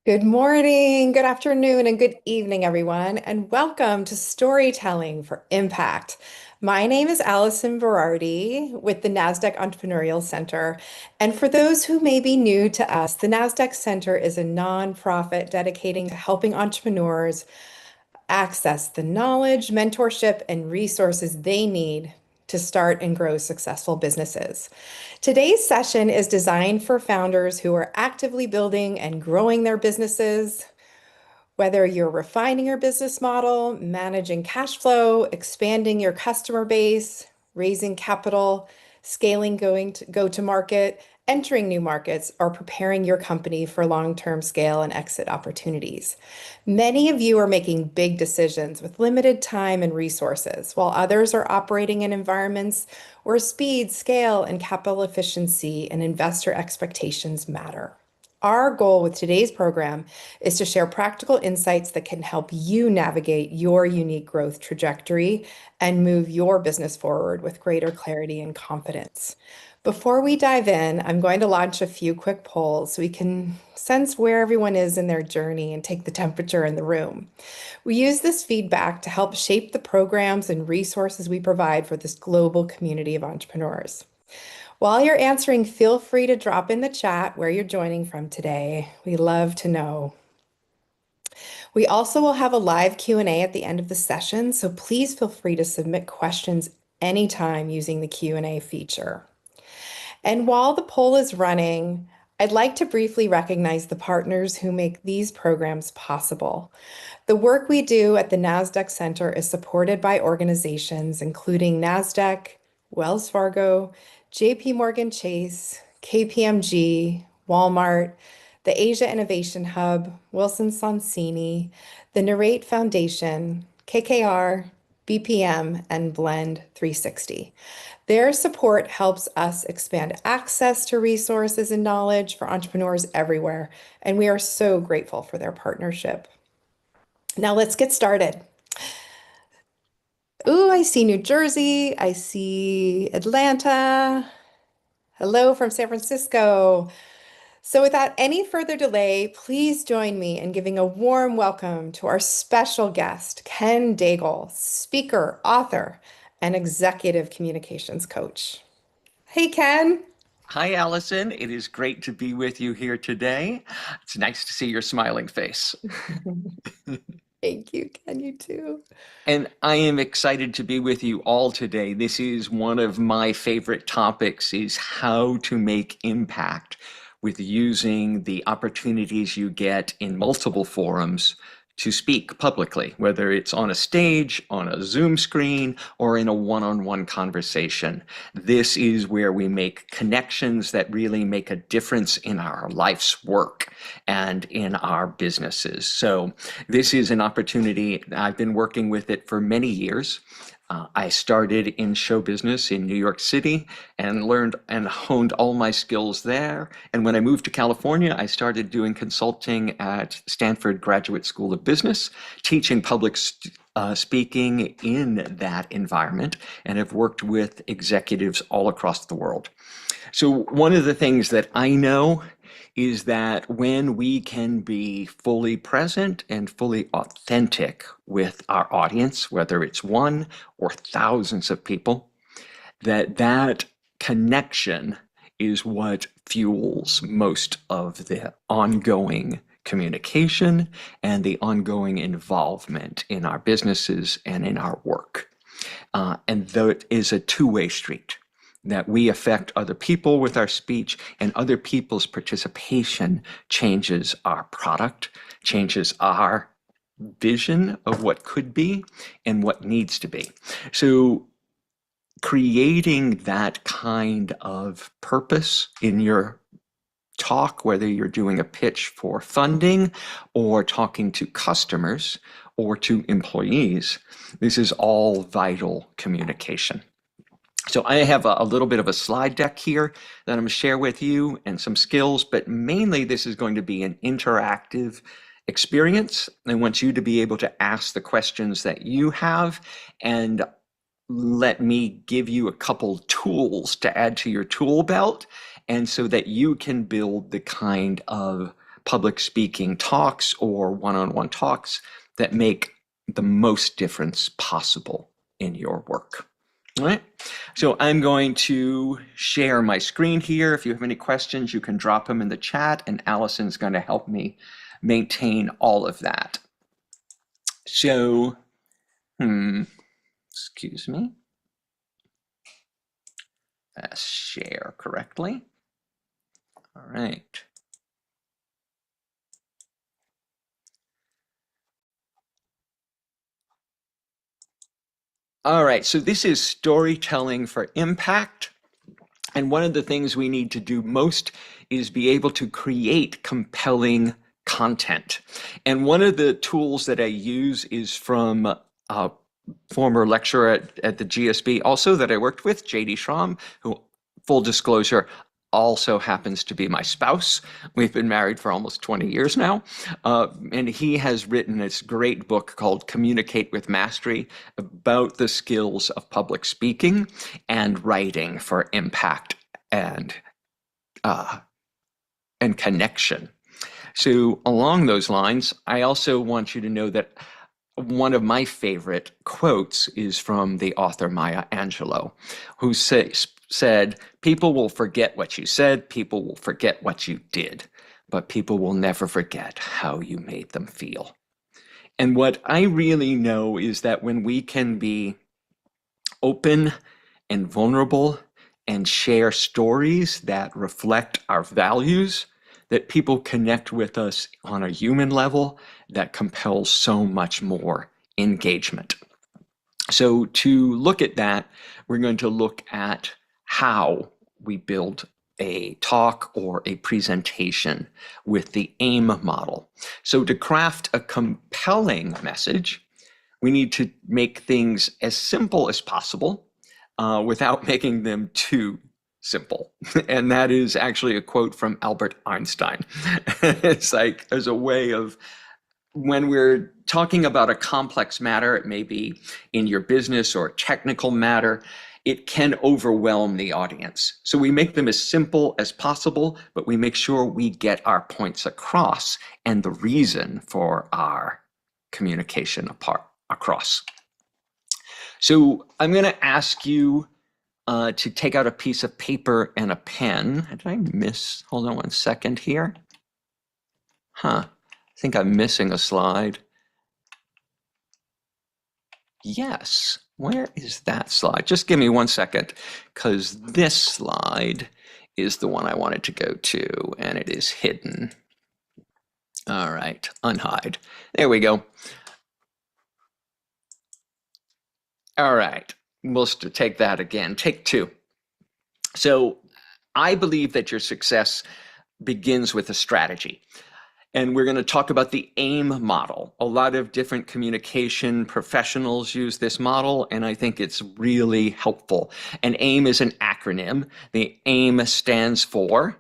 Good morning, good afternoon, and good evening, everyone, and welcome to Storytelling for Impact. My name is Allison Berardi with the Nasdaq Entrepreneurial Center. And for those who may be new to us, the Nasdaq Center is a nonprofit dedicating to helping entrepreneurs access the knowledge, mentorship, and resources they need to start and grow successful businesses. Today's session is designed for founders who are actively building and growing their businesses. Whether you're refining your business model, managing cash flow, expanding your customer base, raising capital, scaling going to go to market, entering new markets, or preparing your company for long-term scale and exit opportunities. Many of you are making big decisions with limited time and resources, while others are operating in environments where speed, scale, and capital efficiency and investor expectations matter. Our goal with today's program is to share practical insights that can help you navigate your unique growth trajectory and move your business forward with greater clarity and confidence. Before we dive in, I'm going to launch a few quick polls so we can sense where everyone is in their journey and take the temperature in the room. We use this feedback to help shape the programs and resources we provide for this global community of entrepreneurs. While you're answering, feel free to drop in the chat where you're joining from today. We love to know. We also will have a live Q&A at the end of the session, so please feel free to submit questions anytime using the Q&A feature. And while the poll is running, I'd like to briefly recognize the partners who make these programs possible. The work we do at the Nasdaq Center is supported by organizations including Nasdaq, Wells Fargo, JP Morgan Chase, KPMG, Walmart, the Asia Innovation Hub, Wilson Sonsini, the Narrate Foundation, KKR, BPM, and Blend 360. Their support helps us expand access to resources and knowledge for entrepreneurs everywhere, and we are so grateful for their partnership. Now let's get started. Ooh, I see New Jersey. I see Atlanta. Hello from San Francisco. So without any further delay, please join me in giving a warm welcome to our special guest, Ken Daigle, speaker, author, and executive communications coach. Hey, Ken. Hi, Allison. It is great to be with you here today. It's nice to see your smiling face. Thank you, Ken, you too. And I am excited to be with you all today. This is one of my favorite topics, is how to make impact with using the opportunities you get in multiple forums to speak publicly, whether it's on a stage, on a Zoom screen, or in a one-on-one conversation. This is where we make connections that really make a difference in our life's work and in our businesses. So this is an opportunity. I've been working with it for many years. I started in show business in New York City and learned and honed all my skills there. And when I moved to California, I started doing consulting at Stanford Graduate School of Business, teaching public speaking in that environment, and have worked with executives all across the world. So one of the things that I know is that when we can be fully present and fully authentic with our audience, whether it's one or thousands of people, that connection is what fuels most of the ongoing communication and the ongoing involvement in our businesses and in our work. And though it is a two-way street, that we affect other people with our speech, and other people's participation changes our product, changes our vision of what could be and what needs to be. So creating that kind of purpose in your talk, whether you're doing a pitch for funding or talking to customers or to employees, this is all vital communication. So I have a little bit of a slide deck here that I'm going to share with you and some skills, but mainly this is going to be an interactive experience. I want you to be able to ask the questions that you have, and let me give you a couple tools to add to your tool belt, and so that you can build the kind of public speaking talks or one-on-one talks that make the most difference possible in your work. All right, so I'm going to share my screen here. If you have any questions, you can drop them in the chat, and Allison's going to help me maintain all of that. So, excuse me. Share correctly. All right. All right, so this is storytelling for impact. And one of the things we need to do most is be able to create compelling content. And one of the tools that I use is from a former lecturer at the GSB, also that I worked with, JD Schramm, who, full disclosure, also happens to be my spouse. We've been married for almost 20 years now. And he has written this great book called Communicate with Mastery about the skills of public speaking and writing for impact and connection. So along those lines, I also want you to know that one of my favorite quotes is from the author Maya Angelou, who said, "People will forget what you said, people will forget what you did, but people will never forget how you made them feel." And what I really know is that when we can be open and vulnerable and share stories that reflect our values, that people connect with us on a human level that compels so much more engagement. So to look at that, we're going to look at how we build a talk or a presentation with the AIM model. So to craft a compelling message, we need to make things as simple as possible without making them too simple. And that is actually a quote from Albert Einstein. It's like, as a way of, when we're talking about a complex matter, it may be in your business or technical matter, it can overwhelm the audience. So we make them as simple as possible, but we make sure we get our points across and the reason for our communication across. So I'm going to ask you to take out a piece of paper and a pen. Did I miss? Hold on one second here. I think I'm missing a slide. Yes, where is that slide? Just give me 1 second, because this slide is the one I wanted to go to, and it is hidden. All right, unhide. There we go. All right, we'll take that again. Take 2. So I believe that your success begins with a strategy. And we're going to talk about the AIM model. A lot of different communication professionals use this model, and I think it's really helpful. And AIM is an acronym. The AIM stands for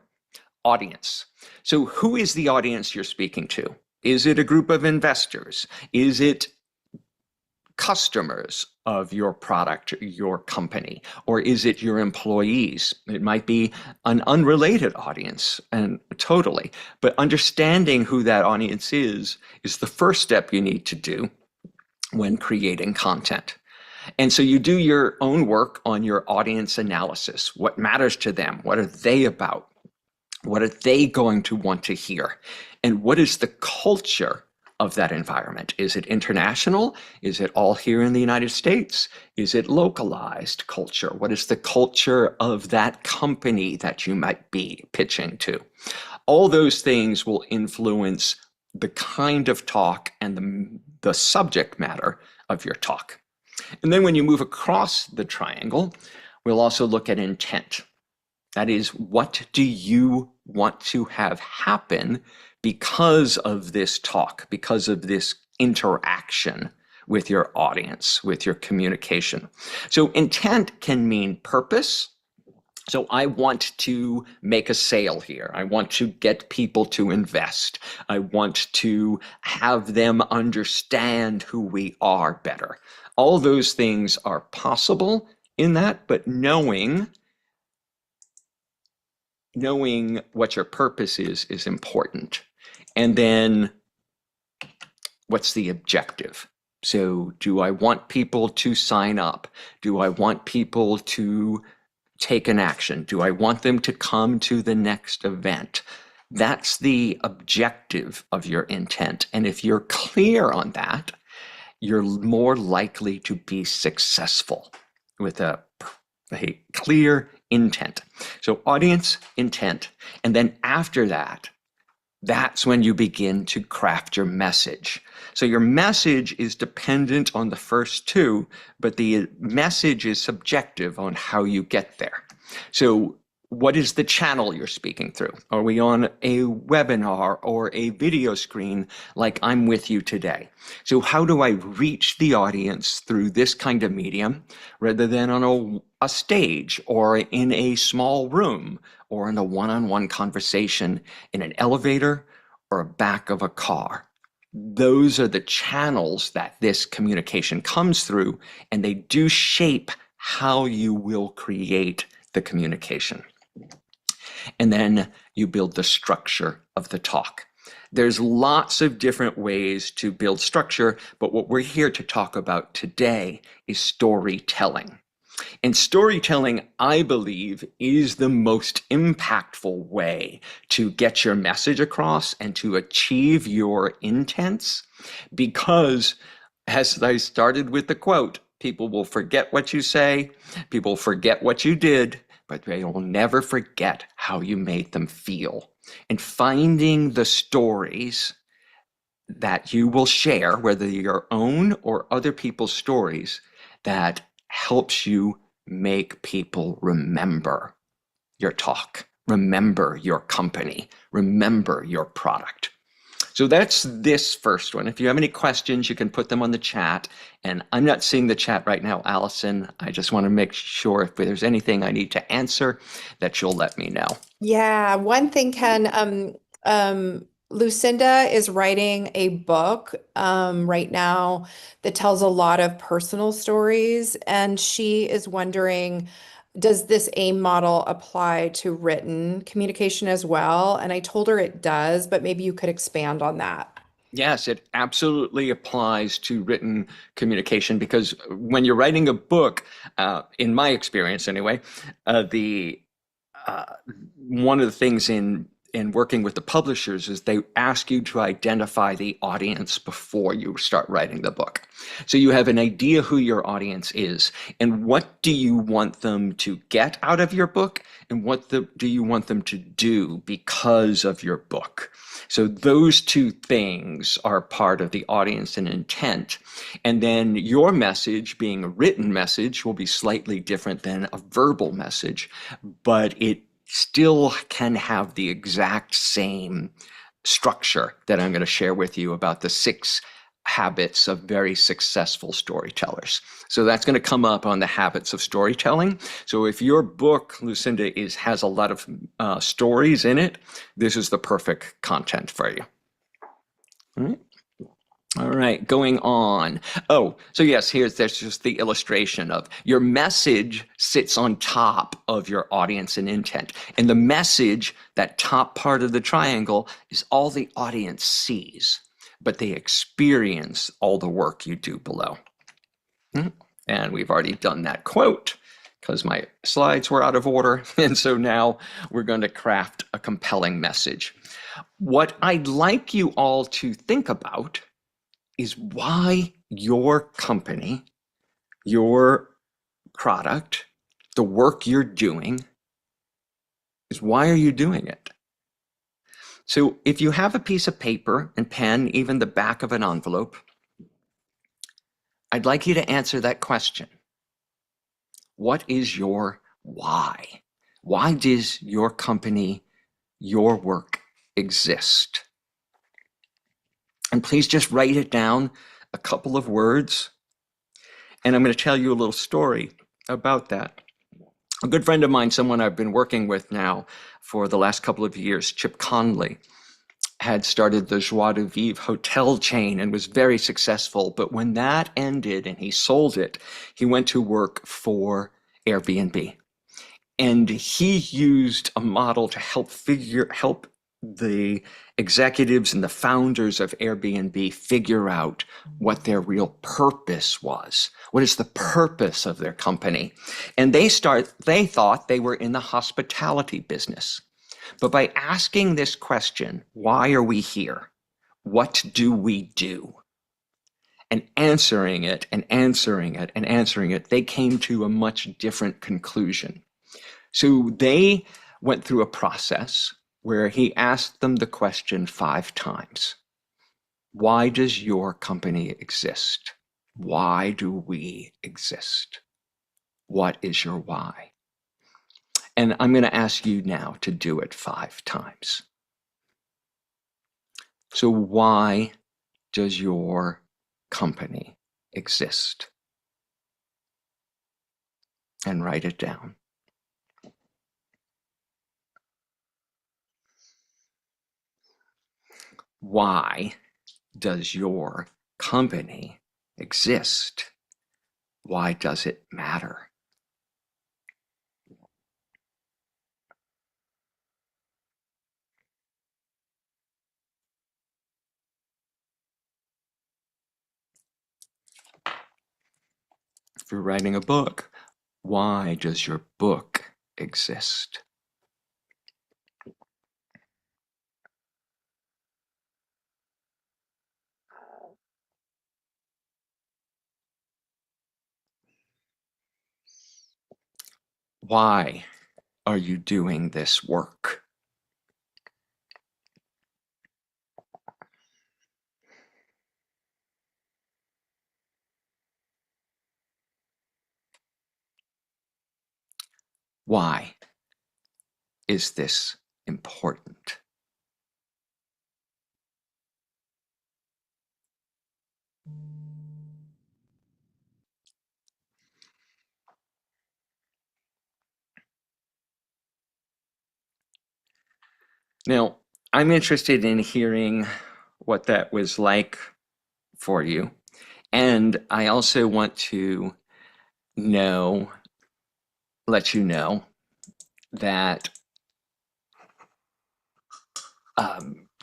audience. So who is the audience you're speaking to? Is it a group of investors? Is it customers of your product, your company, or is it your employees? It might be an unrelated audience, and totally. But understanding who that audience is the first step you need to do when creating content. And so you do your own work on your audience analysis. What matters to them? What are they about? What are they going to want to hear? And what is the culture of that environment? Is it international? Is it all here in the United States? Is it localized culture? What is the culture of that company that you might be pitching to? All those things will influence the kind of talk and the subject matter of your talk. And then when you move across the triangle, we'll also look at intent. That is, what do you want to have happen because of this talk, because of this interaction with your audience, with your communication? So intent can mean purpose. So I want to make a sale here. I want to get people to invest. I want to have them understand who we are better. All those things are possible in that, but knowing what your purpose is important. And then what's the objective? So do I want people to sign up? Do I want people to take an action? Do I want them to come to the next event? That's the objective of your intent. And if you're clear on that, you're more likely to be successful with a clear intent. So audience, intent. And then after that, that's when you begin to craft your message. So your message is dependent on the first two, but the message is subjective on how you get there. So what is the channel you're speaking through? Are we on a webinar or a video screen like I'm with you today? So how do I reach the audience through this kind of medium rather than on a stage or in a small room or in a one-on-one conversation in an elevator or back of a car? Those are the channels that this communication comes through, and they do shape how you will create the communication. And then you build the structure of the talk. There's lots of different ways to build structure, but what we're here to talk about today is storytelling. And storytelling, I believe, is the most impactful way to get your message across and to achieve your intents, because, as I started with the quote, people will forget what you say, people forget what you did, but they will never forget how you made them feel. And finding the stories that you will share, whether your own or other people's stories, that helps you make people remember your talk, remember your company, remember your product. So that's this first one. If you have any questions, you can put them on the chat. And I'm not seeing the chat right now, Allison. I just want to make sure if there's anything I need to answer that you'll let me know. Yeah, one thing, Ken, Lucinda is writing a book right now that tells a lot of personal stories, and she is wondering, does this AIM model apply to written communication as well? And I told her it does, but maybe you could expand on that. Yes, it absolutely applies to written communication, because when you're writing a book, in my experience anyway, the one of the things in working with the publishers is they ask you to identify the audience before you start writing the book. So you have an idea who your audience is, and what do you want them to get out of your book, and what do you want them to do because of your book. So those two things are part of the audience and intent. And then your message, being a written message, will be slightly different than a verbal message, but it still can have the exact same structure that I'm going to share with you about the 6 habits of very successful storytellers. So that's going to come up on the habits of storytelling. So if your book, Lucinda, has a lot of stories in it, this is the perfect content for you. All right. All right, going on. Oh, so yes, there's just the illustration of your message sits on top of your audience and intent. And the message, that top part of the triangle, is all the audience sees, but they experience all the work you do below. And we've already done that quote because my slides were out of order. And so now we're going to craft a compelling message. What I'd like you all to think about is why your company, your product, the work you're doing, is why are you doing it? So if you have a piece of paper and pen, even the back of an envelope, I'd like you to answer that question. What is your why? Why does your company, your work exist? And please just write it down, a couple of words. And I'm going to tell you a little story about that. A good friend of mine, someone I've been working with now for the last couple of years, Chip Conley, had started the Joie de Vivre hotel chain and was very successful. But when that ended and he sold it, he went to work for Airbnb. And he used a model to help the executives and the founders of Airbnb figure out what their real purpose was. What is the purpose of their company? And they thought they were in the hospitality business. But by asking this question, why are we here? What do we do? And answering it and answering it and answering it, they came to a much different conclusion. So they went through a process where he asked them the question 5 times. Why does your company exist? Why do we exist? What is your why? And I'm going to ask you now to do it 5 times. So why does your company exist? And write it down. Why does your company exist? Why does it matter? If you're writing a book, why does your book exist? Why are you doing this work? Why is this important? Now, I'm interested in hearing what that was like for you. And I also want to know, let you know that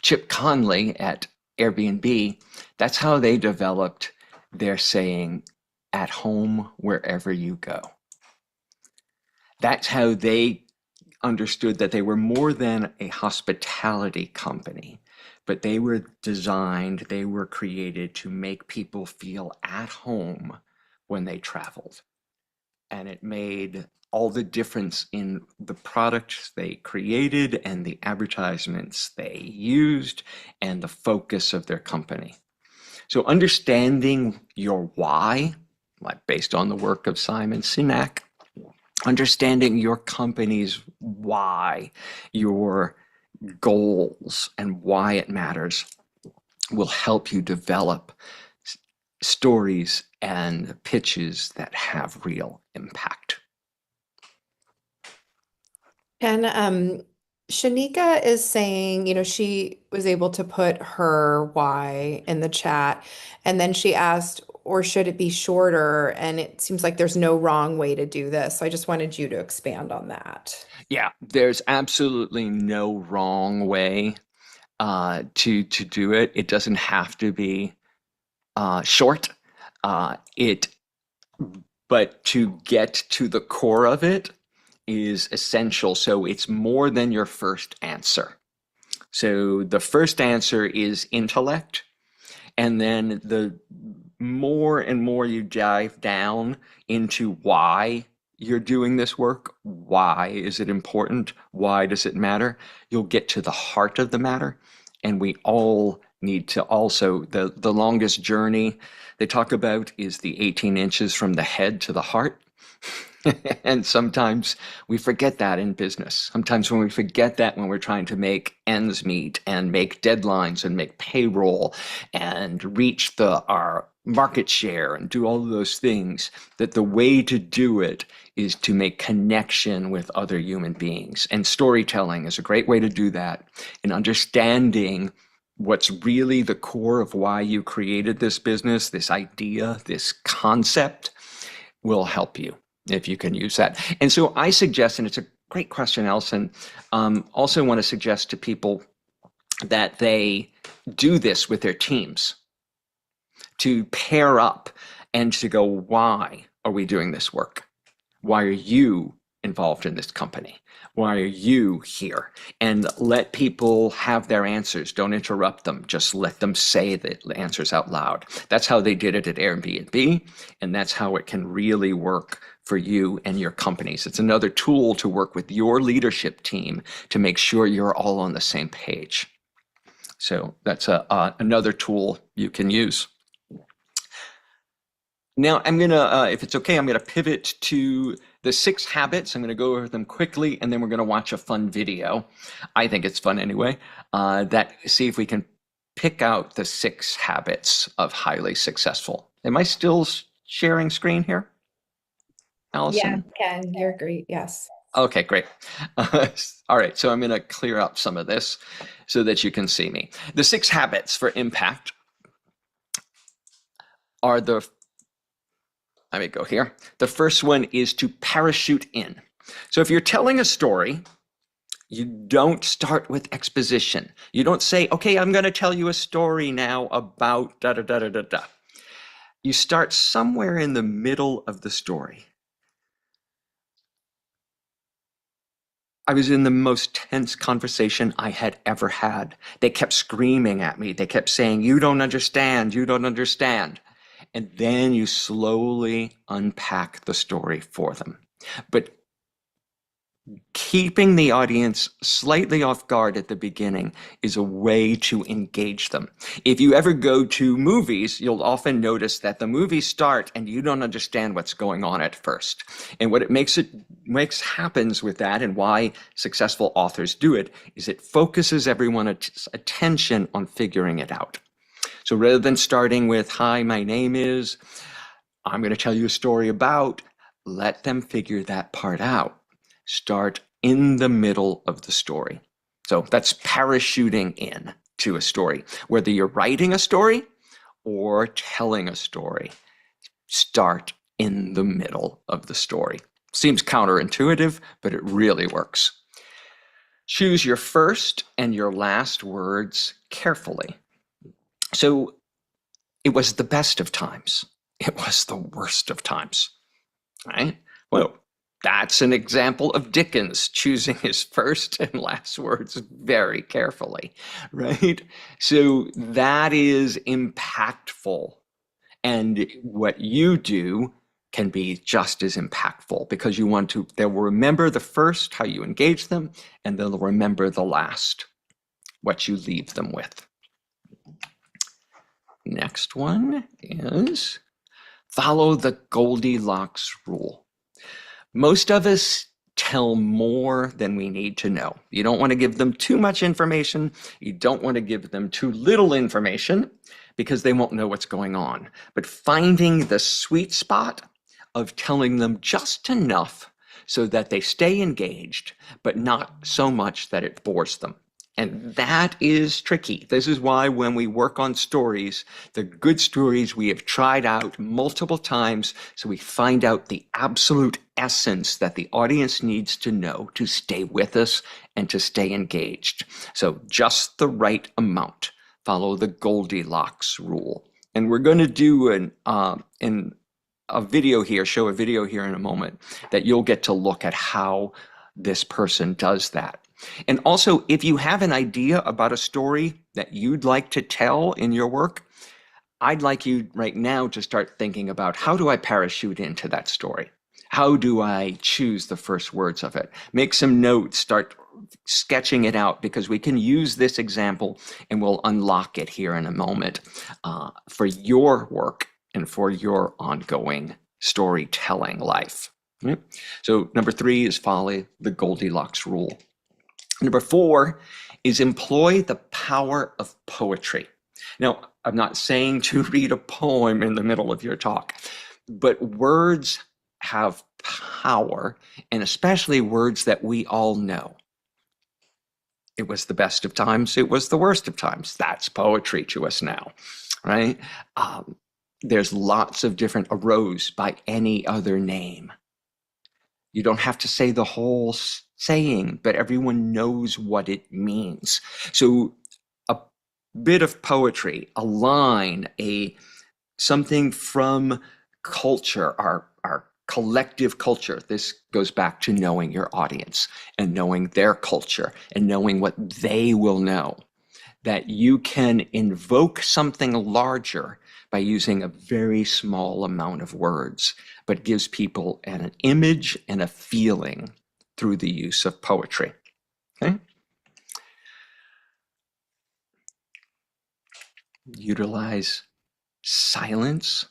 Chip Conley at Airbnb, that's how they developed their saying, at home wherever you go. That's how they understood that they were more than a hospitality company, but they were designed, they were created to make people feel at home when they traveled. And it made all the difference in the products they created and the advertisements they used and the focus of their company. So understanding your why, like based on the work of Simon Sinek, understanding your company's why, your goals, and why it matters will help you develop stories and pitches that have real impact. And Shanika is saying, she was able to put her why in the chat, and then she asked, or should it be shorter? And it seems like there's no wrong way to do this. So I just wanted you to expand on that. Yeah, there's absolutely no wrong way to do it. It doesn't have to be short. It But to get to the core of it is essential. So it's more than your first answer. So the first answer is intellect, and then the more and more you dive down into why you're doing this work, why is it important, why does it matter, you'll get to the heart of the matter. And we all need to also, the longest journey they talk about is the 18 inches from the head to the heart. And sometimes we forget that in business. Sometimes when we forget that when we're trying to make ends meet and make deadlines and make payroll and reach our market share and do all of those things, that the way to do it is to make connection with other human beings. And storytelling is a great way to do that. And understanding what's really the core of why you created this business, this idea, this concept, will help you if you can use that. And so I suggest, and it's a great question, Alison, also want to suggest to people that they do this with their teams, to pair up and to go, why are we doing this work? Why are you involved in this company? Why are you here? And let people have their answers. Don't interrupt them. Just let them say the answers out loud. That's how they did it at Airbnb, and that's how it can really work for you and your companies. It's another tool to work with your leadership team to make sure you're all on the same page. So that's another tool you can use. Now I'm gonna, if it's okay, I'm gonna pivot to the 6 habits. I'm gonna go over them quickly, and then we're gonna watch a fun video. I think it's fun anyway. See if we can pick out the 6 habits of highly successful. Am I still sharing screen here, Yeah, Allison? Ken, you're great. Yes. Okay, great. All right, so I'm gonna clear up some of this so that you can see me. The 6 habits for impact are let me go here. The first one is to parachute in. So if you're telling a story, you don't start with exposition. You don't say, okay, I'm going to tell you a story now about da da da da da da. You start somewhere in the middle of the story. I was in the most tense conversation I had ever had. They kept screaming at me. They kept saying, you don't understand, you don't understand. And then you slowly unpack the story for them. But keeping the audience slightly off guard at the beginning is a way to engage them. If you ever go to movies, you'll often notice that the movies start and you don't understand what's going on at first. And what it makes happens with that, and why successful authors do it, is it focuses everyone's attention on figuring it out. So rather than starting with, hi, my name is, I'm going to tell you a story about, let them figure that part out. Start in the middle of the story. So that's parachuting in to a story. Whether you're writing a story or telling a story, start in the middle of the story. Seems counterintuitive, but it really works. Choose your first and your last words carefully. So it was the best of times. It was the worst of times, right? Well, that's an example of Dickens choosing his first and last words very carefully, right? So that is impactful. And what you do can be just as impactful, because they'll remember the first, how you engage them, and they'll remember the last, what you leave them with. Next one is follow the Goldilocks rule. Most of us tell more than we need to know. You don't want to give them too much information. You don't want to give them too little information, because they won't know what's going on. But finding the sweet spot of telling them just enough so that they stay engaged, but not so much that it bores them. And that is tricky. This is why when we work on stories, the good stories we have tried out multiple times, so we find out the absolute essence that the audience needs to know to stay with us and to stay engaged. So just the right amount. Follow the Goldilocks rule. And we're going to do a video here, show a video here in a moment, that you'll get to look at how this person does that. And also, if you have an idea about a story that you'd like to tell in your work, I'd like you right now to start thinking about, how do I parachute into that story? How do I choose the first words of it? Make some notes, start sketching it out, because we can use this example and we'll unlock it here in a moment for your work and for your ongoing storytelling life. Right? So number 3 is follow the Goldilocks rule. Number 4 is employ the power of poetry. Now, I'm not saying to read a poem in the middle of your talk, but words have power, and especially words that we all know. It was the best of times, it was the worst of times. That's poetry to us now, right? There's lots of different arose by any other name. You don't have to say the whole saying, but everyone knows what it means. So bit of poetry, a line, something from culture, our collective culture. This goes back to knowing your audience and knowing their culture and knowing what they will know, that you can invoke something larger by using a very small amount of words, but gives people an image and a feeling through the use of poetry. Okay? Utilize silence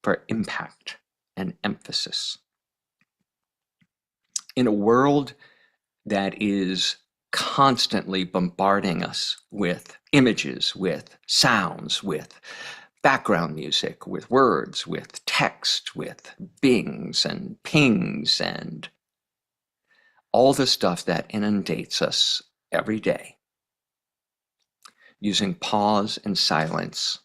for impact and emphasis. In a world that is constantly bombarding us with images, with sounds, with background music, with words, with text, with bings and pings, and all the stuff that inundates us every day, using pause and silence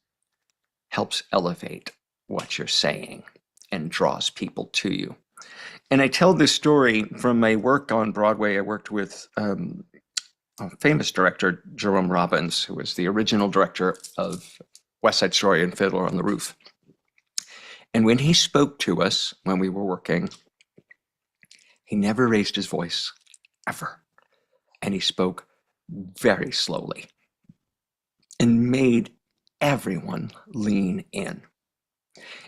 helps elevate what you're saying and draws people to you. And I tell this story from my work on Broadway. I worked with a famous director, Jerome Robbins, who was the original director of West Side Story and Fiddler on the Roof. And when he spoke to us when we were working, he never raised his voice, ever. And he spoke very slowly and made everyone lean in.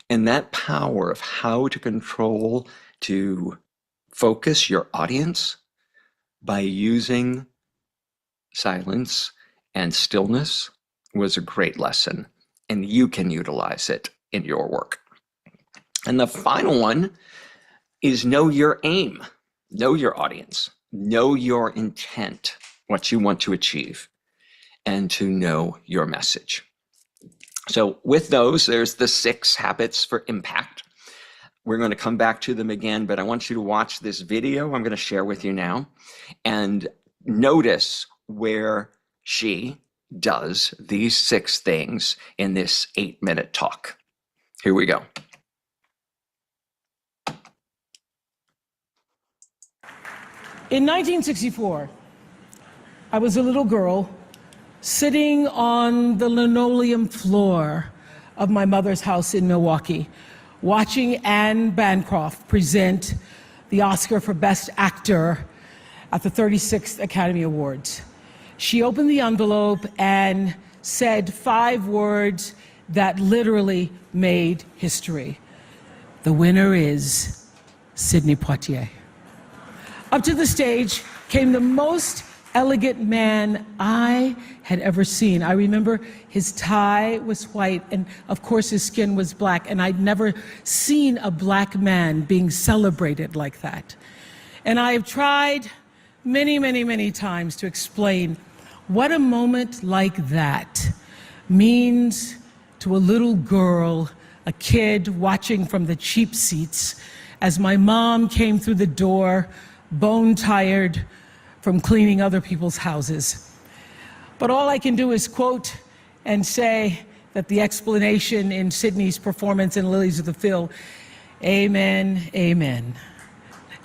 And that power of how to control, to focus your audience by using silence and stillness was a great lesson, and you can utilize it in your work. And the final one is know your aim, know your audience, know your intent, what you want to achieve, and to know your message. So with those, there's the 6 habits for impact. We're going to come back to them again, but I want you to watch this video I'm going to share with you now and notice where she does these 6 things in this 8-minute talk. Here we go. In 1964, I was a little girl sitting on the linoleum floor of my mother's house in Milwaukee, watching Anne Bancroft present the Oscar for Best Actor at the 36th Academy Awards. She opened the envelope and said 5 words that literally made history. The winner is Sidney Poitier. Up to the stage came the most elegant man I had ever seen. I remember his tie was white, and of course his skin was black, and I'd never seen a black man being celebrated like that. And I have tried many, many, many times to explain what a moment like that means to a little girl, a kid watching from the cheap seats as my mom came through the door, bone-tired from cleaning other people's houses. But all I can do is quote and say that the explanation in Sidney's performance in Lilies of the Field, amen, amen,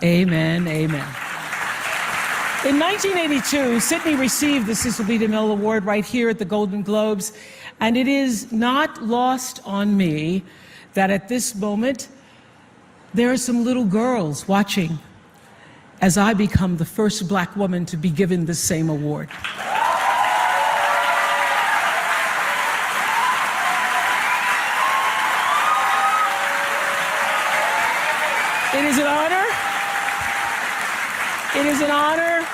amen, amen. In 1982, Sidney received the Cecil B. DeMille Award right here at the Golden Globes, and it is not lost on me that at this moment, there are some little girls watching as I become the first Black woman to be given the same award. It is an honor. It is an honor,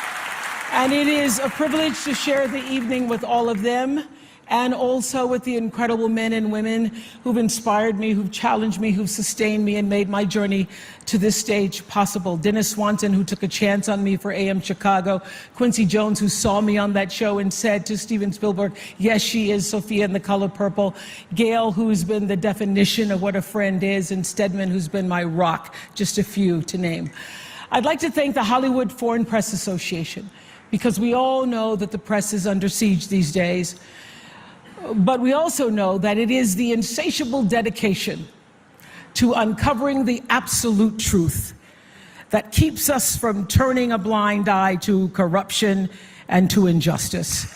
and it is a privilege to share the evening with all of them, and also with the incredible men and women who've inspired me, who've challenged me, who've sustained me, and made my journey to this stage possible. Dennis Swanson, who took a chance on me for AM Chicago. Quincy Jones, who saw me on that show and said to Steven Spielberg, yes, she is Sophia in The Color Purple. Gail, who's been the definition of what a friend is, and Stedman, who's been my rock, just a few to name. I'd like to thank the Hollywood Foreign Press Association, because we all know that the press is under siege these days. But we also know that it is the insatiable dedication to uncovering the absolute truth that keeps us from turning a blind eye to corruption and to injustice.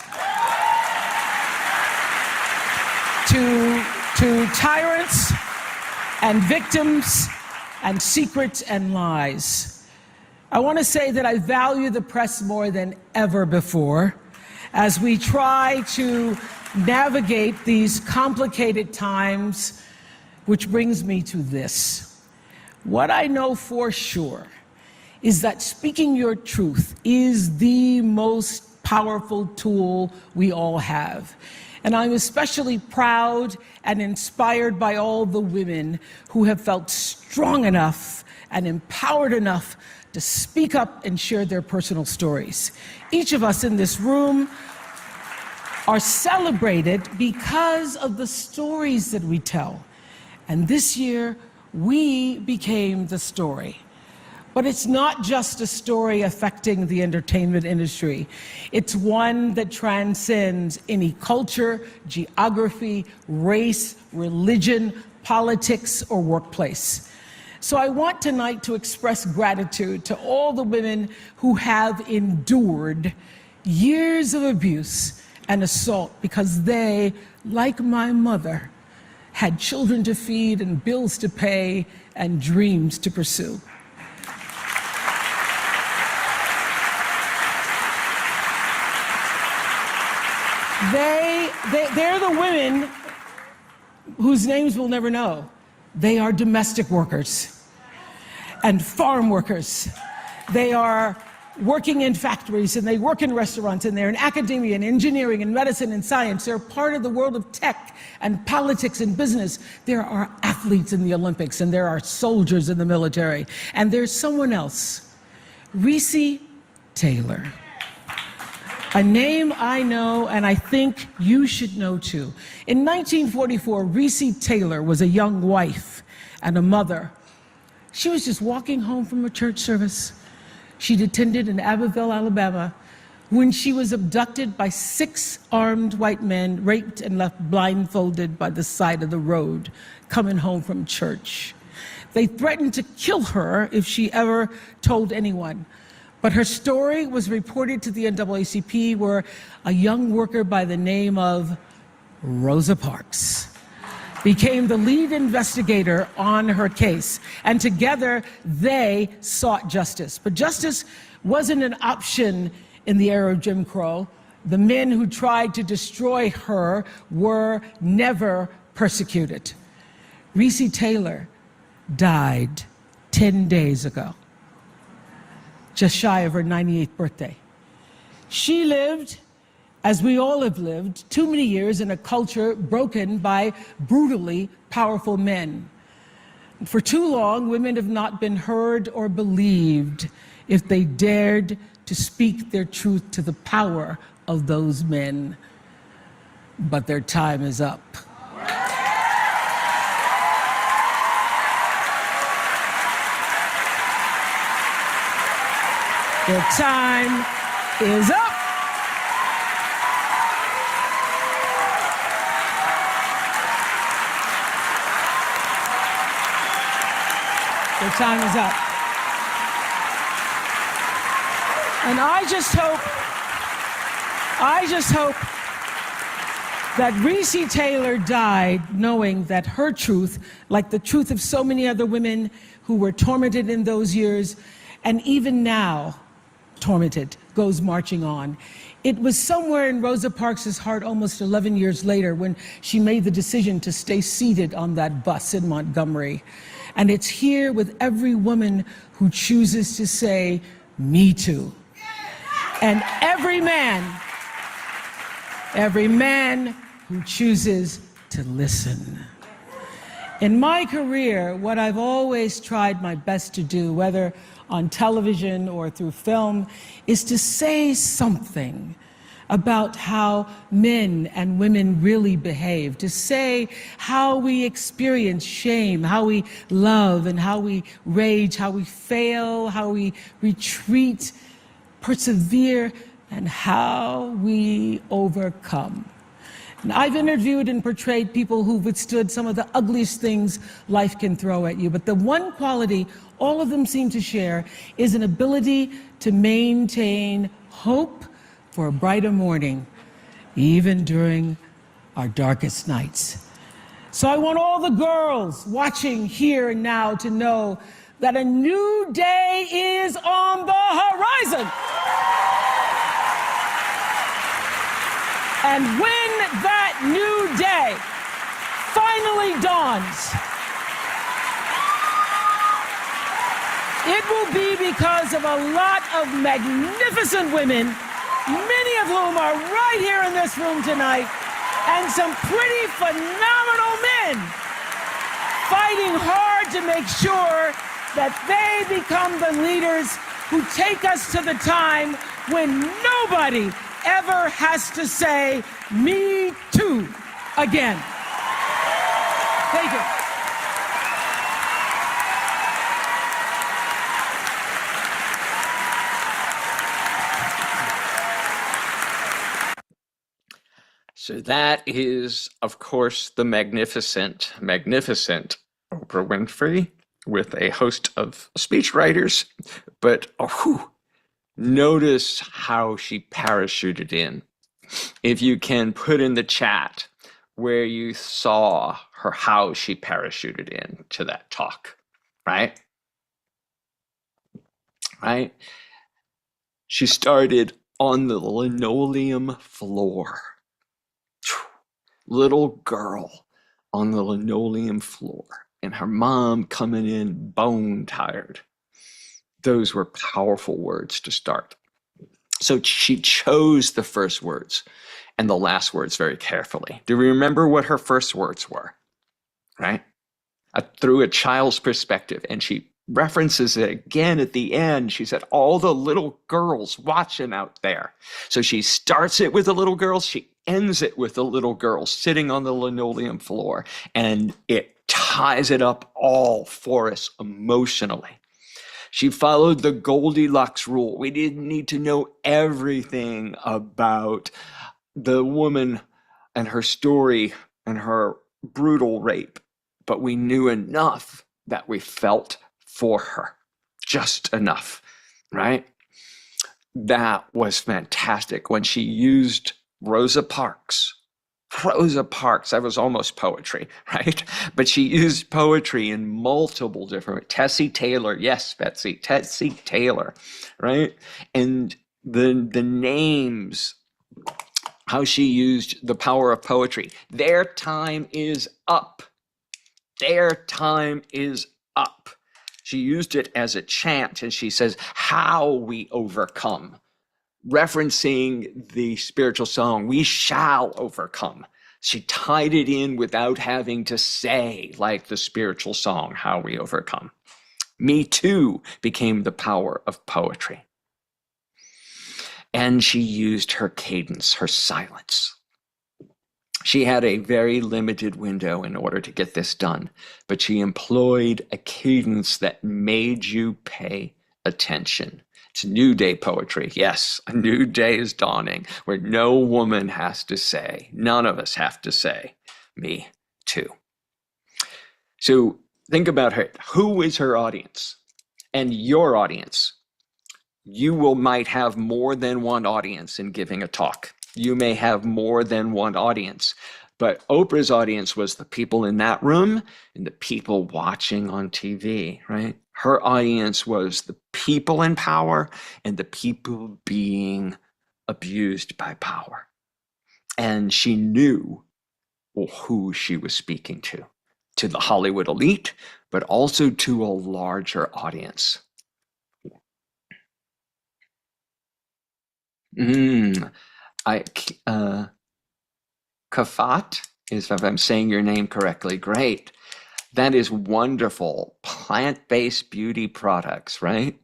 and victims and secrets and lies. I want to say that I value the press more than ever before as we try to navigate these complicated times, which brings me to this. What I know for sure is that speaking your truth is the most powerful tool we all have. And I'm especially proud and inspired by all the women who have felt strong enough and empowered enough to speak up and share their personal stories. Each of us in this room are celebrated because of the stories that we tell. And this year, we became the story. But it's not just a story affecting the entertainment industry. It's one that transcends any culture, geography, race, religion, politics, or workplace. So I want tonight to express gratitude to all the women who have endured years of abuse and assault because they, like my mother, had children to feed and bills to pay and dreams to pursue. They're the women whose names we'll never know. They are domestic workers and farm workers. They are working in factories and they work in restaurants and they're in academia and engineering and medicine and science. They're part of the world of tech and politics and business. There are athletes in the Olympics and there are soldiers in the military. And there's someone else, Recy Taylor. A name I know and I think you should know too. In 1944, Recy Taylor was a young wife and a mother. She was just walking home from a church service she'd attended in Abbeville, Alabama, when she was abducted by 6 armed white men, raped and left blindfolded by the side of the road, coming home from church. They threatened to kill her if she ever told anyone. But her story was reported to the NAACP, where a young worker by the name of Rosa Parks became the lead investigator on her case. And together, they sought justice. But justice wasn't an option in the era of Jim Crow. The men who tried to destroy her were never persecuted. Recy Taylor died 10 days ago, just shy of her 98th birthday. She lived, as we all have lived, too many years in a culture broken by brutally powerful men. For too long, women have not been heard or believed if they dared to speak their truth to the power of those men. But their time is up. Their time is up. Their time is up. And I just hope that Recy Taylor died knowing that her truth, like the truth of so many other women who were tormented in those years, and even now, tormented, goes marching on. It was somewhere in Rosa Parks' heart almost 11 years later when she made the decision to stay seated on that bus in Montgomery. And it's here with every woman who chooses to say, "Me too." And every man who chooses to listen. In my career, what I've always tried my best to do, whether on television or through film, is to say something about how men and women really behave, to say how we experience shame, how we love and how we rage, how we fail, how we retreat, persevere, and how we overcome. And I've interviewed and portrayed people who've withstood some of the ugliest things life can throw at you, but the one quality all of them seem to share is an ability to maintain hope for a brighter morning, even during our darkest nights. So I want all the girls watching here and now to know that a new day is on the horizon. And when that new day finally dawns, it will be because of a lot of magnificent women, many of whom are right here in this room tonight, and some pretty phenomenal men fighting hard to make sure that they become the leaders who take us to the time when nobody ever has to say, "Me too," again. Thank you. So that is, of course, the magnificent Oprah Winfrey with a host of speechwriters. But notice how she parachuted in. If you can put in the chat where you saw her, how she parachuted in to that talk, right? Right? She started on the linoleum floor. Little girl on the linoleum floor, and her mom coming in bone tired. Those were powerful words to start. So she chose the first words and the last words very carefully. Do we remember what her first words were? Right? Through a child's perspective, and she references it again at the end. She said, all the little girls watching out there. So she starts it with the little girls. She ends it with the little girls sitting on the linoleum floor. And it ties it up all for us emotionally. She followed the Goldilocks rule. We didn't need to know everything about the woman and her story and her brutal rape, but we knew enough that we felt for her, just enough, right? That was fantastic. When she used Rosa Parks, that was almost poetry, right? But she used poetry in multiple different, Tessie Taylor, yes, Betsy, Tessie Taylor, right? And the names, how she used the power of poetry. Their time is up. Their time is up. She used it as a chant, and she says, how we overcome, referencing the spiritual song, we shall overcome. She tied it in without having to say, like the spiritual song, how we overcome. Me too became the power of poetry. And she used her cadence, her silence. She had a very limited window in order to get this done, but she employed a cadence that made you pay attention. It's new day poetry. Yes, a new day is dawning where no woman has to say, none of us have to say, me too. So think about her. Who is her audience? And your audience. You might have more than one audience in giving a talk. You may have more than one audience, but Oprah's audience was the people in that room and the people watching on TV, right? Her audience was the people in power and the people being abused by power. And she knew who she was speaking to the Hollywood elite, but also to a larger audience. Kafat, is if I'm saying your name correctly, great. That is wonderful. Plant-based beauty products, right?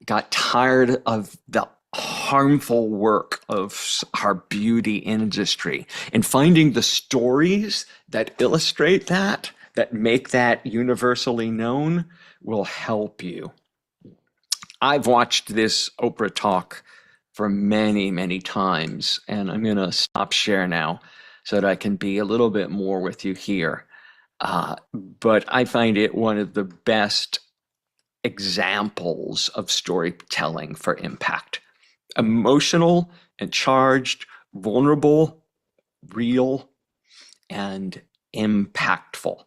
Got tired of the harmful work of our beauty industry and finding the stories that illustrate that make that universally known will help you. I've watched this Oprah talk for many, many times, and I'm going to stop share now so that I can be a little bit more with you here. But I find it one of the best examples of storytelling for impact. Emotional and charged, vulnerable, real, and impactful.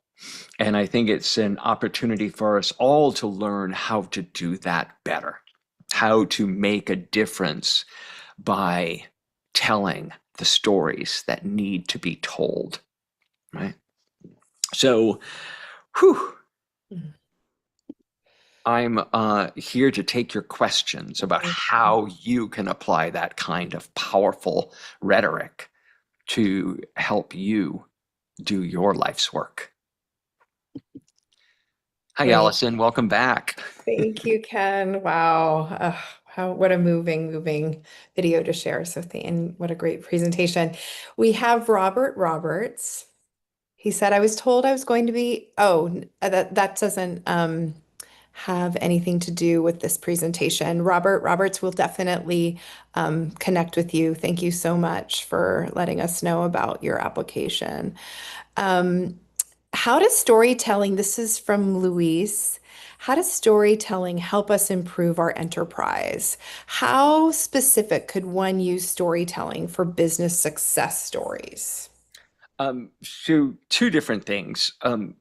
And I think it's an opportunity for us all to learn how to do that better, how to make a difference by telling the stories that need to be told, right? So, whew, Mhm. I'm here to take your questions about how you can apply that kind of powerful rhetoric to help you do your life's work. Hi, Great. Allison. Welcome back. Thank you, Ken. Wow. What a moving video to share. And what a great presentation. We have Robert Roberts. He said, I was told I was going to be, that doesn't have anything to do with this presentation. Robert Roberts will definitely connect with you. Thank you so much for letting us know about your application. Um, how does storytelling, this is from Luis, how does storytelling help us improve our enterprise? How specific could one use storytelling for business success stories? So two different things.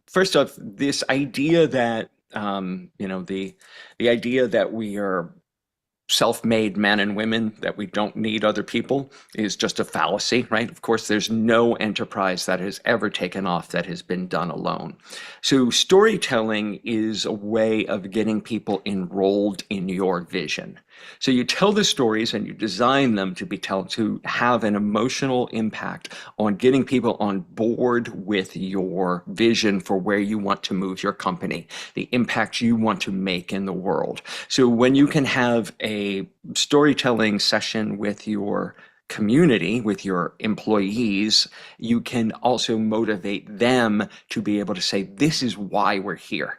First off, this idea that the idea that we are self-made men and women, that we don't need other people, is just a fallacy, right? Of course, there's no enterprise that has ever taken off that has been done alone. So storytelling is a way of getting people enrolled in your vision. So you tell the stories and you design them to have an emotional impact on getting people on board with your vision for where you want to move your company, the impact you want to make in the world. So when you can have a storytelling session with your community, with your employees, you can also motivate them to be able to say, this is why we're here.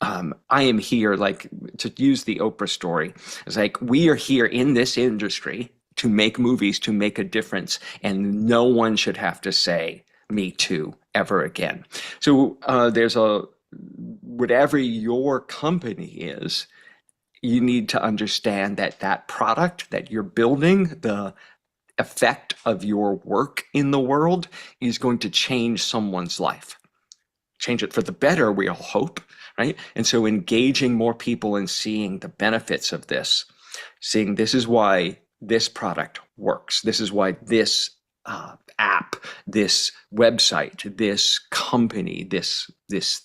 I am here, like, to use the Oprah story, it's like, we are here in this industry to make movies, to make a difference, and no one should have to say, me too, ever again. So whatever your company is, you need to understand that that product that you're building, the effect of your work in the world, is going to change someone's life. Change it for the better, we all hope, right? And so engaging more people and seeing the benefits of this, seeing this is why this product works, this is why this app, this website, this company, this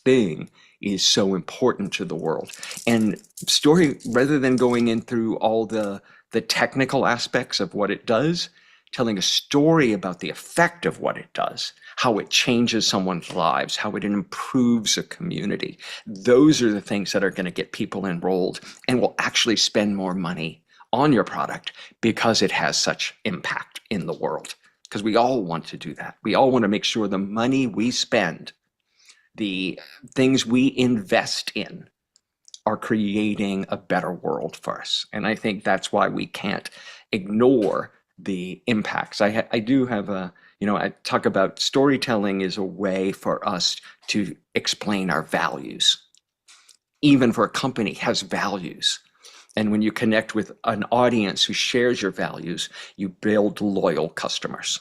thing is so important to the world. And story, rather than going in through all the technical aspects of what it does, telling a story about the effect of what it does, how it changes someone's lives, how it improves a community. Those are the things that are going to get people enrolled and will actually spend more money on your product because it has such impact in the world. Because we all want to do that. We all want to make sure the money we spend, the things we invest in, are creating a better world for us. And I think that's why we can't ignore the impacts. I do have I talk about storytelling is a way for us to explain our values. Even for a company has values. And when you connect with an audience who shares your values, you build loyal customers.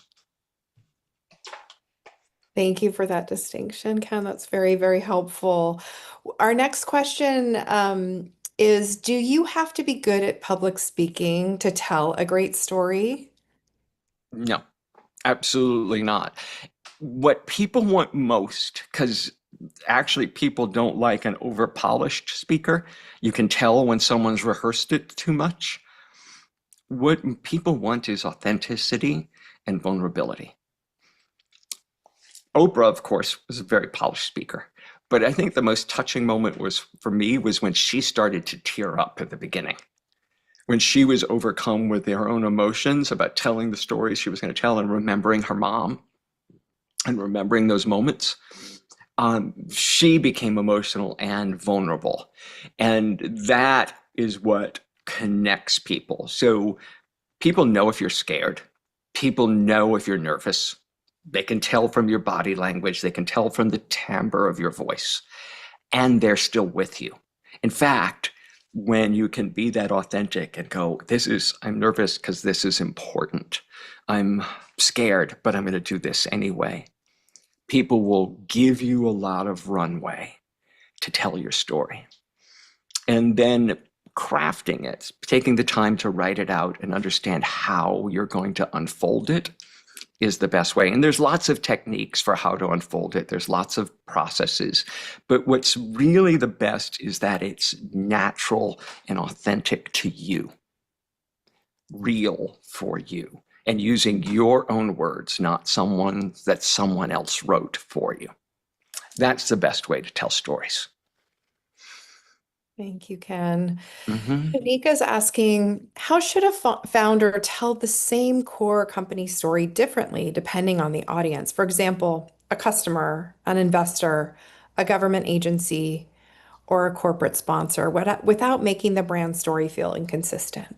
Thank you for that distinction, Ken. That's very helpful. Our next question is, do you have to be good at public speaking to tell a great story? No, absolutely not. What people want most, because actually people don't like an over-polished speaker. You can tell when someone's rehearsed it too much. What people want is authenticity and vulnerability. Oprah, of course, was a very polished speaker, but I think the most touching moment for me was when she started to tear up at the beginning, when she was overcome with her own emotions about telling the stories she was going to tell and remembering her mom and remembering those moments. She became emotional and vulnerable. And that is what connects people. So people know if you're scared. People know if you're nervous. They can tell from your body language. They can tell from the timbre of your voice. And they're still with you. In fact, when you can be that authentic and go, I'm nervous because this is important. I'm scared, but I'm going to do this anyway. people will give you a lot of runway to tell your story. And then crafting it, taking the time to write it out and understand how you're going to unfold it is the best way. And there's lots of techniques for how to unfold it. There's lots of processes. But what's really the best is that it's natural and authentic to you, real for you, and using your own words, not someone that someone else wrote for you. That's the best way to tell stories. Thank you, Ken. Mm-hmm. Shanika's asking, how should a founder tell the same core company story differently depending on the audience? For example, a customer, an investor, a government agency, or a corporate sponsor, without making the brand story feel inconsistent.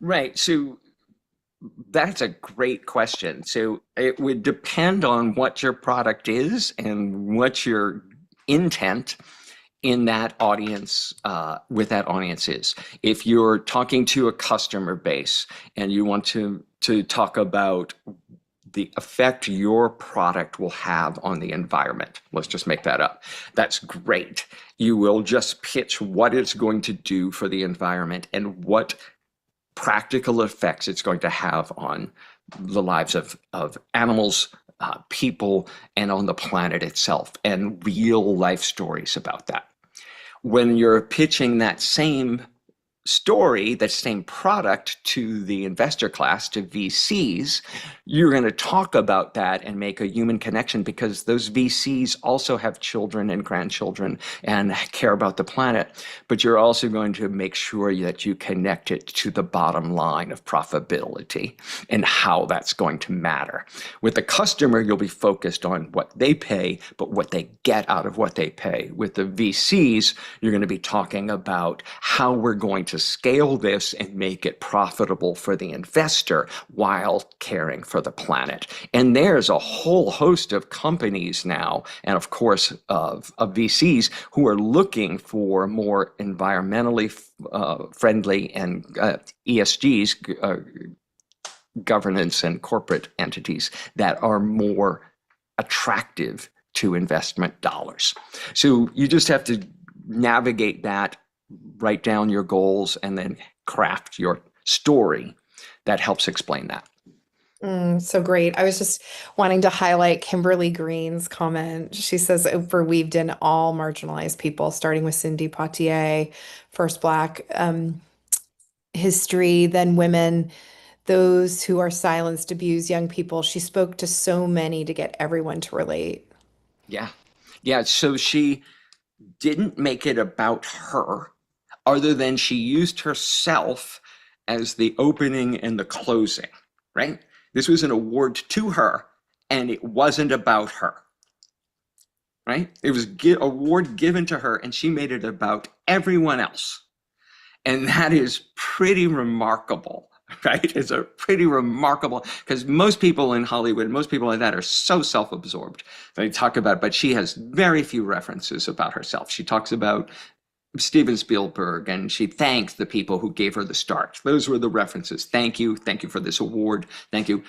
Right. So that's a great question. So it would depend on what your product is and what your intent in that audience, with that audience is. If you're talking to a customer base and you want to talk about the effect your product will have on the environment, let's just make that up. That's great. You will just pitch what it's going to do for the environment and what practical effects it's going to have on the lives of animals, people, and on the planet itself, and real life stories about that. When you're pitching that same story, that same product to the investor class, to VCs, you're going to talk about that and make a human connection, because those VCs also have children and grandchildren and care about the planet. But you're also going to make sure that you connect it to the bottom line of profitability and how that's going to matter. With the customer, you'll be focused on what they pay, but what they get out of what they pay. With the VCs, you're going to be talking about how we're going to scale this and make it profitable for the investor while caring for the planet. And there's a whole host of companies now, and of course of VCs, who are looking for more environmentally friendly and ESGs, governance and corporate entities that are more attractive to investment dollars. So you just have to navigate that, write down your goals, and then craft your story that helps explain that. So great. I was just wanting to highlight Kimberly Green's comment. She says, Oprah weaved in all marginalized people, starting with Cindy Poitier, first Black history, then women, those who are silenced, abused, young people. She spoke to so many to get everyone to relate. Yeah. Yeah. So she didn't make it about her, other than she used herself as the opening and the closing, right? This was an award to her, and it wasn't about her, right? It was award given to her, and she made it about everyone else. And that is pretty remarkable, right? It's a pretty remarkable, because most people in Hollywood, most people like that are so self-absorbed. They talk about, but she has very few references about herself. She talks about Steven Spielberg, and she thanks the people who gave her the start. Those were the references. Thank you for this award. Thank you.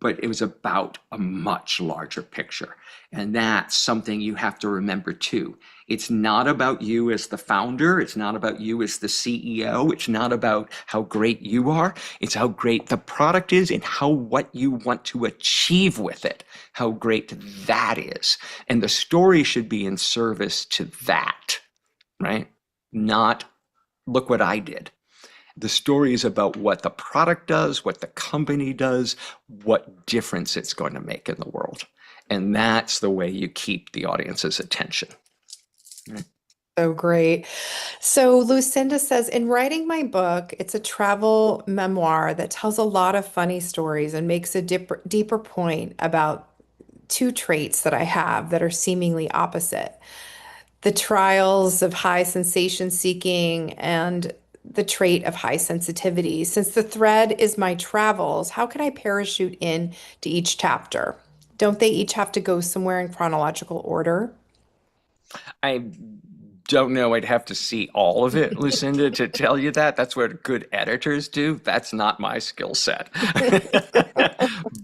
But it was about a much larger picture. And that's something you have to remember too. It's not about you as the founder. It's not about you as the CEO. It's not about how great you are. It's how great the product is and what you want to achieve with it, how great that is. And the story should be in service to that, right? Not, look what I did. The story is about what the product does, what the company does, what difference it's going to make in the world. And that's the way you keep the audience's attention. Right? So great. So Lucinda says, in writing my book, it's a travel memoir that tells a lot of funny stories and makes a deeper point about two traits that I have that are seemingly opposite: the trials of high sensation seeking and the trait of high sensitivity. Since the thread is my travels, how can I parachute in to each chapter? Don't they each have to go somewhere in chronological order? I don't know. I'd have to see all of it, Lucinda, to tell you that. That's what good editors do. That's not my skill set.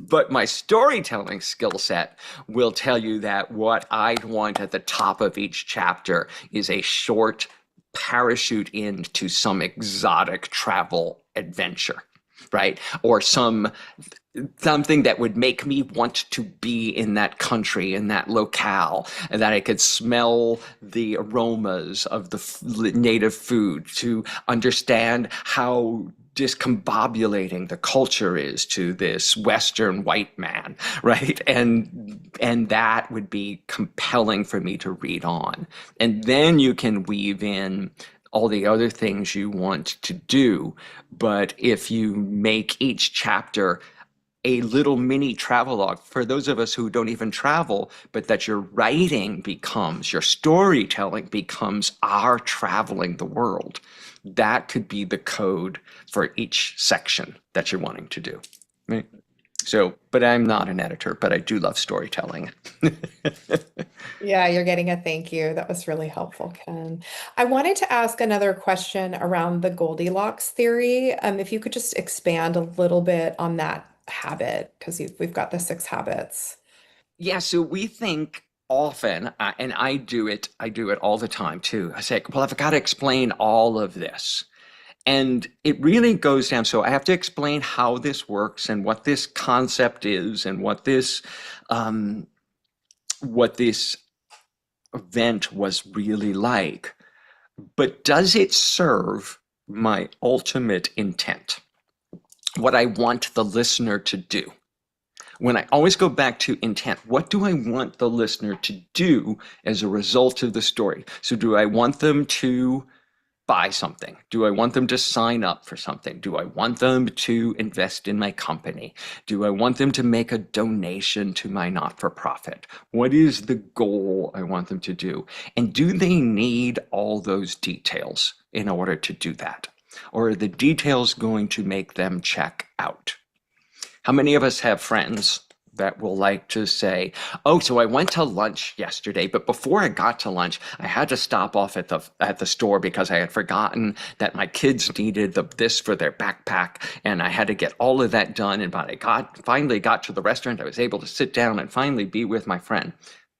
But my storytelling skill set will tell you that what I'd want at the top of each chapter is a short parachute into some exotic travel adventure, right? Or something that would make me want to be in that country, in that locale, and that I could smell the aromas of the native food, to understand how discombobulating the culture is to this Western white man, right? And that would be compelling for me to read on. And then you can weave in all the other things you want to do. But if you make each chapter a little mini travelogue for those of us who don't even travel, but that your writing becomes, your storytelling becomes our traveling the world. That could be the code for each section that you're wanting to do. Right? So, but I'm not an editor, but I do love storytelling. Yeah, you're getting a thank you. That was really helpful, Ken. I wanted to ask another question around the Goldilocks theory. If you could just expand a little bit on that habit, because we've got the 6 habits. Yeah, so we think often, and I do it all the time too. I say, well, I've got to explain all of this. And it really goes down. So I have to explain how this works and what this concept is and what this event was really like. But does it serve my ultimate intent? What I want the listener to do? When I always go back to intent, what do I want the listener to do as a result of the story? So do I want them to buy something? Do I want them to sign up for something? Do I want them to invest in my company? Do I want them to make a donation to my not-for-profit? What is the goal I want them to do? And do they need all those details in order to do that? Or are the details going to make them check out? How many of us have friends that will like to say, oh, so I went to lunch yesterday, but before I got to lunch, I had to stop off at the store because I had forgotten that my kids needed this for their backpack, and I had to get all of that done. And when I finally got to the restaurant, I was able to sit down and finally be with my friend.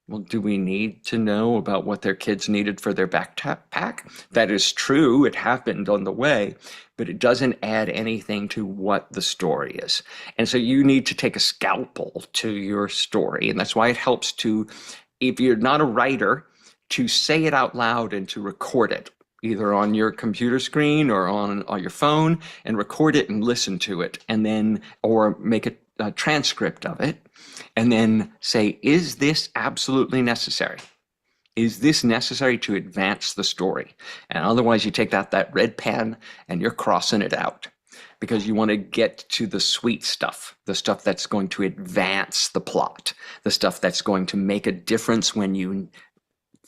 Well, do we need to know about what their kids needed for their backpack? That is true. It happened on the way, but it doesn't add anything to what the story is. And so you need to take a scalpel to your story. And that's why it helps to, if you're not a writer, to say it out loud and to record it, either on your computer screen or on your phone, and record it and listen to it, and then, or make a transcript of it. And then say, is this absolutely necessary? Is this necessary to advance the story? And otherwise you take out that red pen and you're crossing it out, because you want to get to the sweet stuff, the stuff that's going to advance the plot, the stuff that's going to make a difference when you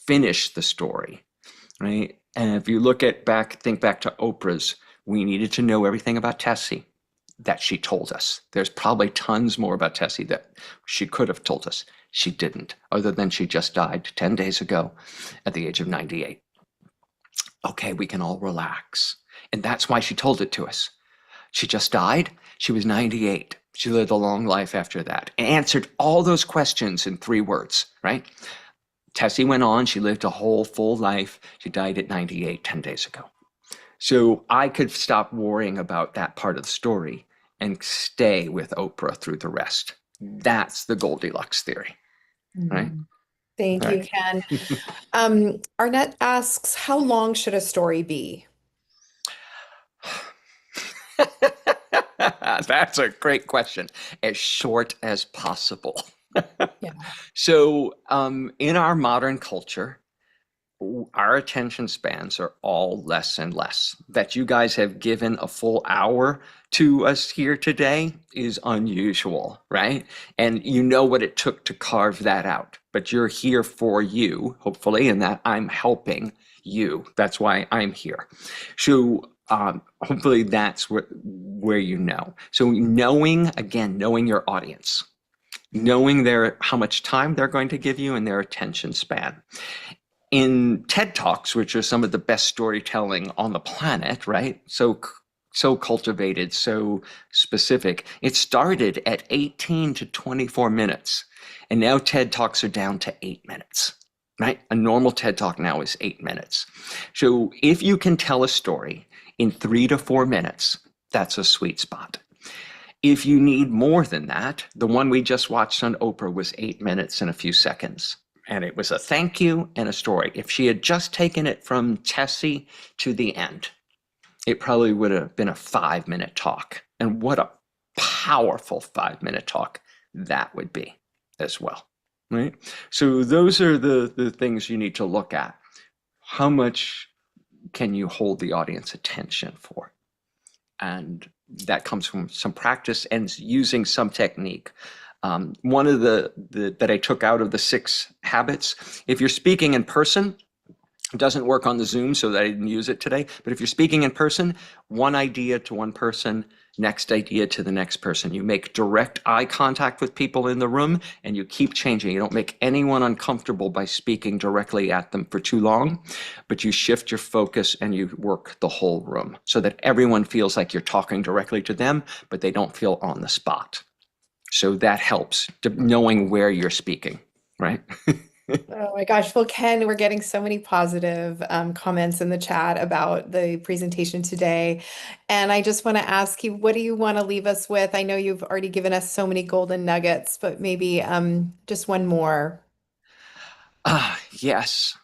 finish the story, right? And if you think back to Oprah's, we needed to know everything about Tessie that she told us. There's probably tons more about Tessie that she could have told us. She didn't, other than she just died 10 days ago at the age of 98. Okay, we can all relax. And that's why she told it to us. She just died. She was 98. She lived a long life after that and answered all those questions in 3 words, right? Tessie went on. She lived a whole full life. She died at 98, 10 days ago. So I could stop worrying about that part of the story and stay with Oprah through the rest. That's the Goldilocks theory, right? Thank you, Ken. Arnett asks, how long should a story be? That's a great question. As short as possible. Yeah. So in our modern culture, our attention spans are all less and less. That you guys have given a full hour to us here today is unusual, right? And you know what it took to carve that out. But you're here for you, hopefully, and that I'm helping you. That's why I'm here. So hopefully that's where you know. So knowing your audience, knowing how much time they're going to give you and their attention span. In TED Talks, which are some of the best storytelling on the planet, right? So so cultivated, so specific. It started at 18 to 24 minutes, and now TED Talks are down to 8 minutes, right? A normal TED Talk now is 8 minutes. So if you can tell a story in 3 to 4 minutes, that's a sweet spot. If you need more than that, the one we just watched on Oprah was 8 minutes and a few seconds. And it was a thank you and a story. If she had just taken it from Tessie to the end, it probably would have been a 5 minute talk. And what a powerful 5 minute talk that would be as well, right? So those are the things you need to look at. How much can you hold the audience attention for? And that comes from some practice and using some technique. One of the that I took out of the 6 habits, if you're speaking in person, it doesn't work on the Zoom, so that I didn't use it today. But if you're speaking in person, one idea to one person, next idea to the next person. You make direct eye contact with people in the room and you keep changing. You don't make anyone uncomfortable by speaking directly at them for too long, but you shift your focus and you work the whole room so that everyone feels like you're talking directly to them, but they don't feel on the spot. So that helps, knowing where you're speaking, right? Oh my gosh. Well, Ken, we're getting so many positive comments in the chat about the presentation today. And I just want to ask you, what do you want to leave us with? I know you've already given us so many golden nuggets, but maybe just one more. Yes.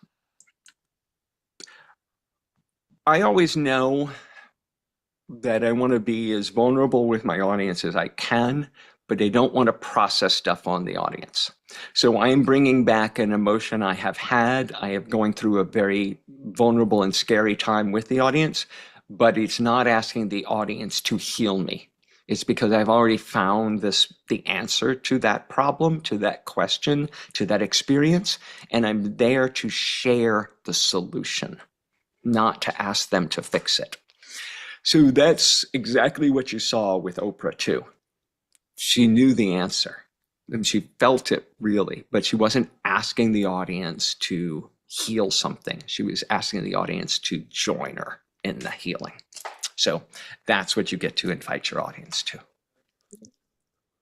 I always know that I want to be as vulnerable with my audience as I can, but I don't want to process stuff on the audience. So I am bringing back an emotion I have had. I am going through a very vulnerable and scary time with the audience, but it's not asking the audience to heal me. It's because I've already found the answer to that problem, to that question, to that experience, and I'm there to share the solution, not to ask them to fix it. So that's exactly what you saw with Oprah too. She knew the answer and she felt it really, but she wasn't asking the audience to heal something. She was asking the audience to join her in the healing. So that's what you get to invite your audience to.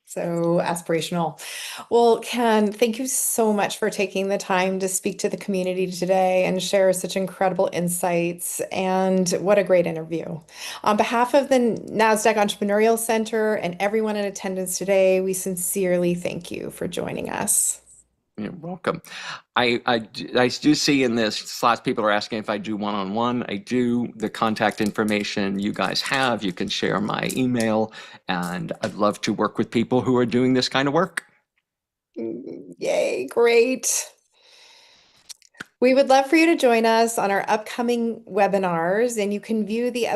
So aspirational. Well, Ken, thank you so much for taking the time to speak to the community today and share such incredible insights. And what a great interview. On behalf of the Nasdaq Entrepreneurial Center and everyone in attendance today, we sincerely thank you for joining us. You're welcome. I do see in this slots people are asking if I do one-on-one. I do. The contact information you guys have, you can share my email, and I'd love to work with people who are doing this kind of work. Yay, great. We would love for you to join us on our upcoming webinars, and you can view the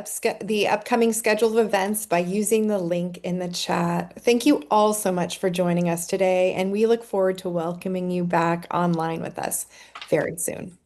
upcoming schedule of events by using the link in the chat. Thank you all so much for joining us today, and we look forward to welcoming you back online with us very soon.